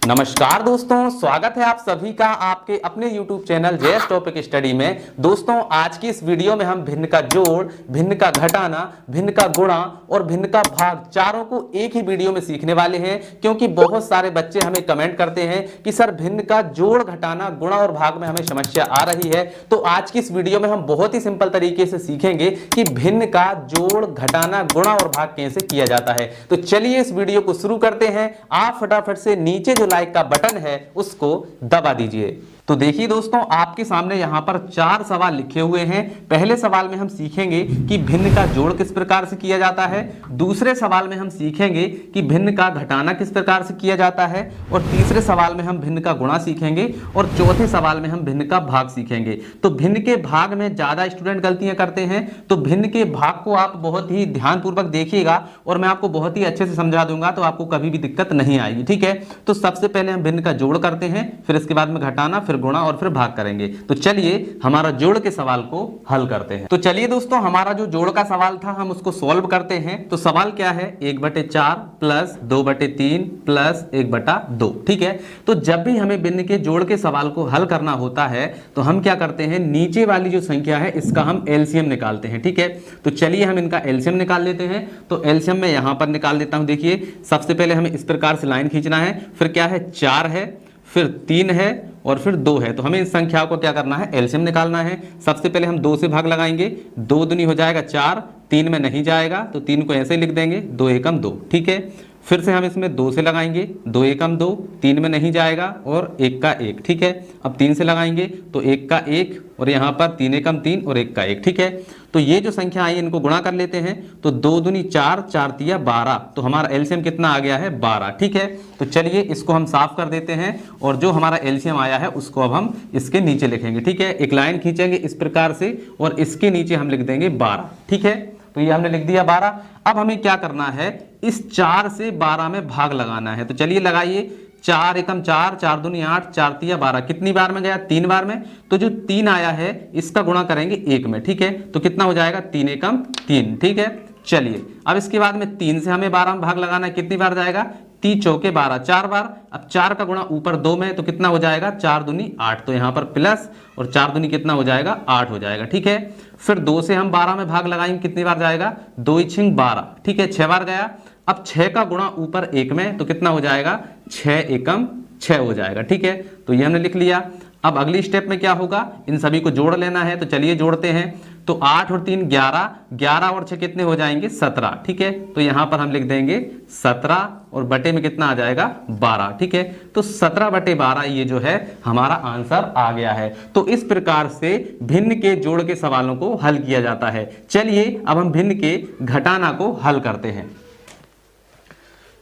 नमस्कार दोस्तों, स्वागत है आप सभी का आपके अपने YouTube channel JS topic study में। दोस्तों, आज की इस वीडियो में हम भिन्न का जोड़, भिन्न का घटाना, भिन्न का गुणा और भिन्न का भाग चारों को एक ही वीडियो में सीखने वाले हैं। क्योंकि बहुत सारे बच्चे हमें कमेंट करते हैं कि सर भिन्न का जोड़, घटाना, गुणा और भाग में हमें समस्या आ रही है। तो आज की इस वीडियो में हम बहुत ही सिंपल तरीके से सीखेंगे कि भिन्न का जोड़, घटाना, गुणा और भाग कैसे किया जाता है। तो चलिए इस वीडियो को शुरू करते हैं। आप फटाफट से नीचे जो लाइक का बटन है उसको दबा दीजिए। तो देखिए दोस्तों, आपके सामने यहां पर 4 सवाल लिखे हुए हैं। पहले सवाल में हम सीखेंगे कि भिन्न का जोड़ किस प्रकार से किया जाता है। दूसरे सवाल में हम सीखेंगे कि भिन्न का घटाना किस प्रकार से किया जाता है। और तीसरे सवाल में हम भिन्न का गुणा सीखेंगे। और चौथे सवाल में हम भिन्न का भाग सीखेंगे। तो भिन्न के भाग में ज्यादा स्टूडेंट गलतियां करते हैं, तो भिन्न के भाग को आप बहुत ही ध्यानपूर्वक देखिएगा और मैं आपको बहुत ही अच्छे से समझा दूंगा, तो आपको कभी भी दिक्कत नहीं आएगी। ठीक है, तो सबसे पहले हम भिन्न का जोड़ करते हैं, फिर इसके बाद में घटाना, फिर गुणा और फिर भाग करेंगे। तो चलिए हमारा जोड़ के सवाल को हल करते हैं। तो चलिए दोस्तों, हमारा जो जोड़ का सवाल था हम उसको सॉल्व करते हैं। तो सवाल क्या है, 1/4 प्लस 2/3 प्लस 1/2। ठीक है, तो जब भी हमें भिन्न के जोड़ के सवाल को हल करना होता है तो हम क्या करते हैं, नीचे वाली जो संख्या है इसका हम एलसीएम निकालते हैं। ठीक है, तो चलिए हम इनका एलसीएम निकाल लेते हैं। तो एलसीएम में यहां पर निकाल देता हूं। देखिए, सबसे पहले हमें इस प्रकार से लाइन खींचना है, फिर क्या है 4 है, फिर 3 है और फिर 2 है। तो हमें इस संख्या को क्या करना है, एलसीएम निकालना है। सबसे पहले हम 2 से भाग लगाएंगे, 2 दूनी हो जाएगा 4, 3 में नहीं जाएगा तो 3 को ऐसे ही लिख देंगे, 2 एकम 2। ठीक है, फिर से हम इसमें 2 से लगाएंगे, 2 एकम 2, 3 में नहीं जाएगा और 1 का 1। ठीक है, अब 3 से लगाएंगे तो 1 का 1 और यहाँ पर 3 एकम 3 और 1 का 1। ठीक है, तो ये जो संख्या आई इनको गुणा कर लेते हैं। तो 2 दूनी 4, 4 तिया 12, तो हमारा एलसीएम कितना आ गया है, 12। ठीक है, तो चलिए इसको हम साफ कर देते हैं और जो हमारा एलसीएम आया है उसको अब हम इसके नीचे लिखेंगे। ठीक है, एक लाइन खींचेंगे इस प्रकार से और इसके नीचे हम लिख देंगे 12। ठीक है, तो ये हमने लिख दिया 12। अब हमें क्या करना है, इस 4 से 12 में भाग लगाना है। तो चलिए लगाइए, 4 एकम 4, 4 दूनी 8, 4 तिया 12। कितनी बार में गया, 3 बार में। तो जो 3 आया है इसका गुणा करेंगे 1 में। ठीक है, तो कितना हो जाएगा, 3 एकम 3। ठीक है, चलिए अब इसके बाद में 3 से हमें 12 में भाग लगाना है। कितनी बार जाएगा, 3 चौके 12, 4 बार। अब 4 का गुणा ऊपर 2 में, तो कितना हो जाएगा, 4 दूनी 8। तो यहाँ पर प्लस और 4 दूनी कितना हो जाएगा, 8 हो जाएगा। ठीक है, फिर 2 से हम 12 में भाग लगाएंगे, कितनी बार जाएगा, 2 × 12। ठीक है, 6 बार गया। अब 6 का गुणा ऊपर 1 में, तो कितना हो जाएगा, 6 एकम 6 हो जाएगा। ठीक है, तो ये हमने लिख लिया। अब अगली स्टेप में क्या होगा, इन सभी को जोड़ लेना है। तो चलिए जोड़ते हैं। तो 8 और 3 11, 11 और 6 कितने हो जाएंगे, 17। ठीक है, तो यहां पर हम लिख देंगे 17 और बटे में कितना आ जाएगा, 12। ठीक है, तो 17/12 ये जो है हमारा आंसर आ गया है। तो इस प्रकार से भिन्न के जोड़ के सवालों को हल किया जाता है। चलिए अब हम भिन्न के घटाना को हल करते हैं।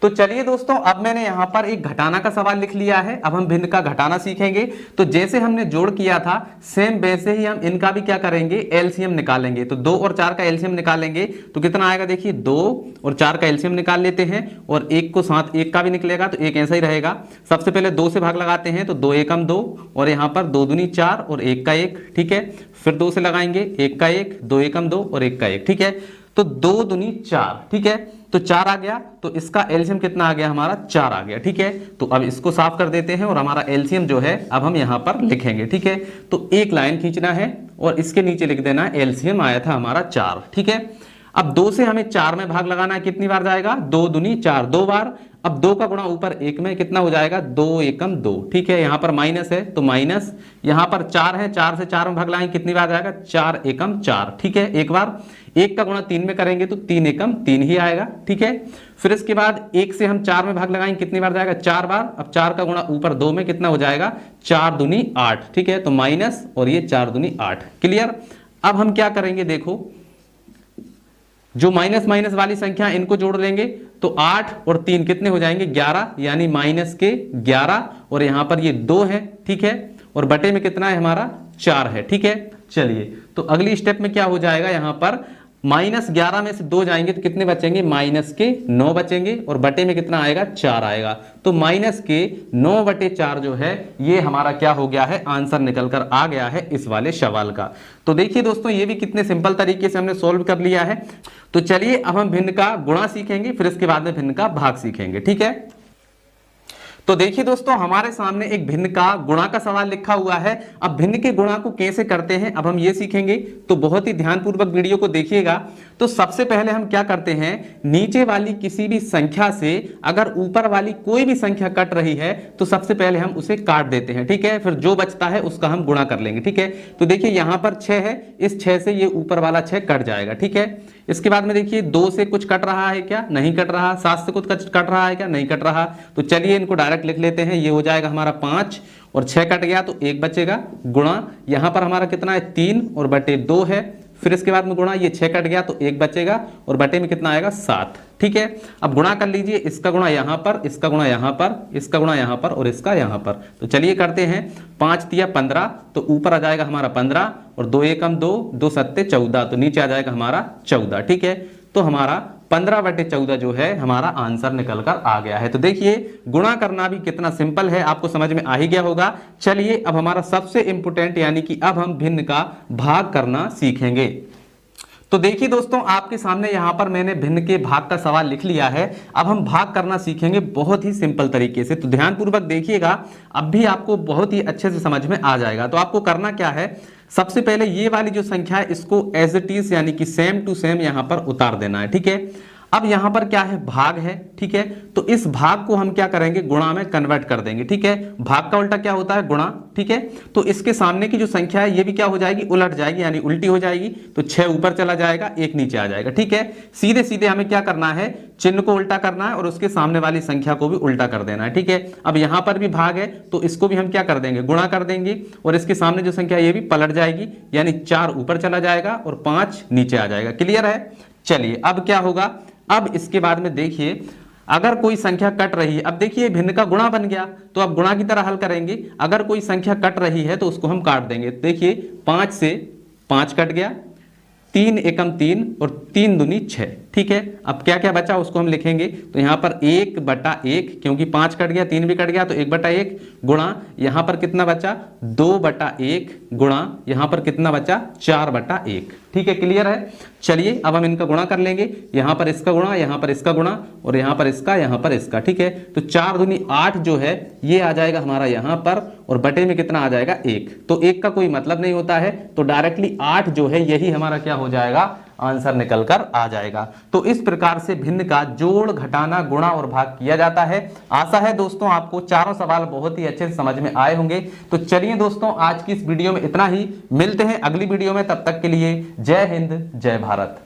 तो चलिए दोस्तों, अब मैंने यहां पर एक घटाना का सवाल लिख लिया है। अब हम भिन्न का घटाना सीखेंगे। तो जैसे हमने जोड़ किया था सेम वैसे ही हम इनका भी क्या करेंगे, एलसीएम निकालेंगे। तो 2 और 4 का एलसीएम निकालेंगे तो कितना आएगा, देखिए 2 और 4 का एलसीएम निकाल लेते हैं और 1 को साथ 1 का भी निकलेगा तो 1 ऐसा ही रहेगा। सबसे पहले 2 से भाग लगाते हैं, तो 2 एकम 2 और यहाँ पर 2 दूनी 4 और 1 का 1। ठीक है, फिर 2 से लगाएंगे, 1 का 1, 2 एकम 2 और 1 का 1। ठीक है, तो 2 दूनी 4। ठीक है, तो 4 आ गया, तो इसका एलसीएम कितना आ गया, हमारा 4 आ गया। ठीक है, तो अब इसको साफ कर देते हैं और हमारा एलसीएम जो है अब हम यहां पर लिखेंगे। ठीक है, तो एक लाइन खींचना है और इसके नीचे लिख देना एलसीएम आया था हमारा 4। ठीक है, अब 2 से हमें 4 में भाग लगाना है। कितनी बार जाएगा, 2 दूनी 4, 2 बार। अब 2 का गुणा ऊपर 1 में, कितना हो जाएगा, 2 एकम 2। ठीक है, यहाँ पर माइनस है तो माइनस, यहाँ पर 4 है, 4 से 4 में भाग लगाएंगे, कितनी बार जाएगा, 4 एकम 4। ठीक है, एक बार। 1 का गुणा 3 में करेंगे तो 3 एकम 3 ही आएगा। ठीक है, फिर इसके बाद 1 से हम 4 में भाग लगाएंगे, कितनी बार जाएगा, 4 बार। अब 4 का गुणा ऊपर 2 में, कितना हो जाएगा, 4 दूनी 8। ठीक है, तो माइनस और ये 4 दूनी 8। क्लियर। अब हम क्या करेंगे, देखो जो माइनस माइनस वाली संख्या इनको जोड़ लेंगे तो 8 और 3 कितने हो जाएंगे, 11, यानी माइनस के 11 और यहां पर ये 2 है। ठीक है, और बटे में कितना है हमारा, 4 है। ठीक है, चलिए तो अगली स्टेप में क्या हो जाएगा, यहां पर -11 में से 2 जाएंगे तो कितने बचेंगे, -9 बचेंगे और बटे में कितना आएगा, 4 आएगा। तो -9/4 जो है ये हमारा क्या हो गया है, आंसर निकल कर आ गया है इस वाले सवाल का। तो देखिए दोस्तों, ये भी कितने सिंपल तरीके से हमने सोल्व कर लिया है। तो चलिए अब हम भिन्न का गुणा सीखेंगे, फिर इसके बाद में भिन्न का भाग सीखेंगे। ठीक है, तो देखिए दोस्तों, हमारे सामने एक भिन्न का गुणा का सवाल लिखा हुआ है। अब भिन्न के गुणा को कैसे करते हैं अब हम ये सीखेंगे, तो बहुत ही ध्यानपूर्वक वीडियो को देखिएगा। तो सबसे पहले हम क्या करते हैं, नीचे वाली किसी भी संख्या से अगर ऊपर वाली कोई भी संख्या कट रही है तो सबसे पहले हम उसे काट देते हैं, ठीक है। फिर जो बचता है उसका हम गुणा कर लेंगे, ठीक है। तो देखिए यहां पर 6 है, इस 6 से ये ऊपर वाला 6 कट जाएगा, ठीक है। इसके बाद में देखिए 2 से कुछ कट रहा है क्या, नहीं कट रहा। 7 से कुछ कट रहा है क्या, नहीं कट रहा। तो चलिए इनको डायरेक्ट लिख लेते हैं। ये हो जाएगा हमारा 5 और 6 कट गया तो 1 बचेगा, गुणा यहां पर हमारा कितना है 3 और बटे 2 है। फिर इसके बाद में गुणा, ये 6 कट गया तो 1 बचेगा और बटे में कितना आएगा 7, ठीक है। अब गुणा कर लीजिए, इसका गुणा यहां पर, इसका गुणा यहां पर, इसका गुणा यहां पर और इसका यहां पर। तो चलिए करते हैं। 5 तिया 15 तो ऊपर आ जाएगा हमारा 15 और 2 एकम 2, 2 सत्ते 14 तो नीचे आ जाएगा हमारा 14, ठीक है। तो हमारा 15/14 जो है हमारा आंसर निकल कर आ गया है। तो देखिए गुणा करना भी कितना सिंपल है, आपको समझ में आ ही गया होगा। चलिए अब हमारा सबसे इंपॉर्टेंट यानी कि अब हम भिन्न का भाग करना सीखेंगे। तो देखिए दोस्तों, आपके सामने यहां पर मैंने भिन्न के भाग का सवाल लिख लिया है। अब हम भाग करना सीखेंगे बहुत ही सिंपल तरीके से। तो ध्यानपूर्वक देखिएगा, अब भी आपको बहुत ही अच्छे से समझ में आ जाएगा। तो आपको करना क्या है, सबसे पहले ये वाली जो संख्या है इसको एज इट इज यानी कि सेम टू सेम यहां पर उतार देना है, ठीक है। अब यहां पर क्या है, भाग है, ठीक है। तो इस भाग को हम क्या करेंगे, गुणा में कन्वर्ट कर देंगे, ठीक है। भाग का उल्टा क्या होता है, गुणा, ठीक है। तो इसके सामने की जो संख्या है ये भी क्या हो जाएगी, उलट जाएगी यानी उल्टी हो जाएगी। तो 6 ऊपर चला जाएगा, 1 नीचे आ जाएगा, ठीक है। सीधे सीधे हमें क्या करना है, चिन्ह को उल्टा करना है और उसके सामने वाली संख्या को भी उल्टा कर देना है, ठीक है। अब यहां पर भी भाग है तो इसको भी हम क्या कर देंगे, गुणा कर देंगे और इसके सामने जो संख्या ये भी पलट जाएगी यानी 4 ऊपर चला जाएगा और 5 नीचे आ जाएगा। क्लियर है। चलिए अब क्या होगा, अब इसके बाद में देखिए अगर कोई संख्या कट रही है, अब देखिए भिन्न का गुणा बन गया तो अब गुणा की तरह हल करेंगे। अगर कोई संख्या कट रही है तो उसको हम काट देंगे। देखिए 5 से 5 कट गया, 3 एकम 3 और 3 दूनी 6, ठीक है। अब क्या क्या बचा उसको हम लिखेंगे। तो यहाँ पर 1/1 क्योंकि 5 कट गया 3 भी कट गया तो 1/1 गुणा यहाँ पर कितना बचा 2/1 गुणा यहाँ पर कितना बचा 4/1, ठीक है। क्लियर है। चलिए अब हम इनका गुणा कर लेंगे। यहाँ पर इसका गुणा, यहाँ पर इसका गुणा और यहाँ पर इसका, यहाँ पर इसका, ठीक है। तो 4 दूनी 8 जो है ये आ जाएगा हमारा यहाँ पर और बटे में कितना आ जाएगा 1। तो 1 का कोई मतलब नहीं होता है तो डायरेक्टली 8 जो है यही हमारा क्या हो जाएगा, आंसर निकल कर आ जाएगा। तो इस प्रकार से भिन्न का जोड़, घटाना, गुणा और भाग किया जाता है। आशा है दोस्तों आपको चारों सवाल बहुत ही अच्छे से समझ में आए होंगे। तो चलिए दोस्तों आज की इस वीडियो में इतना ही, मिलते हैं अगली वीडियो में, तब तक के लिए जय हिंद जय भारत।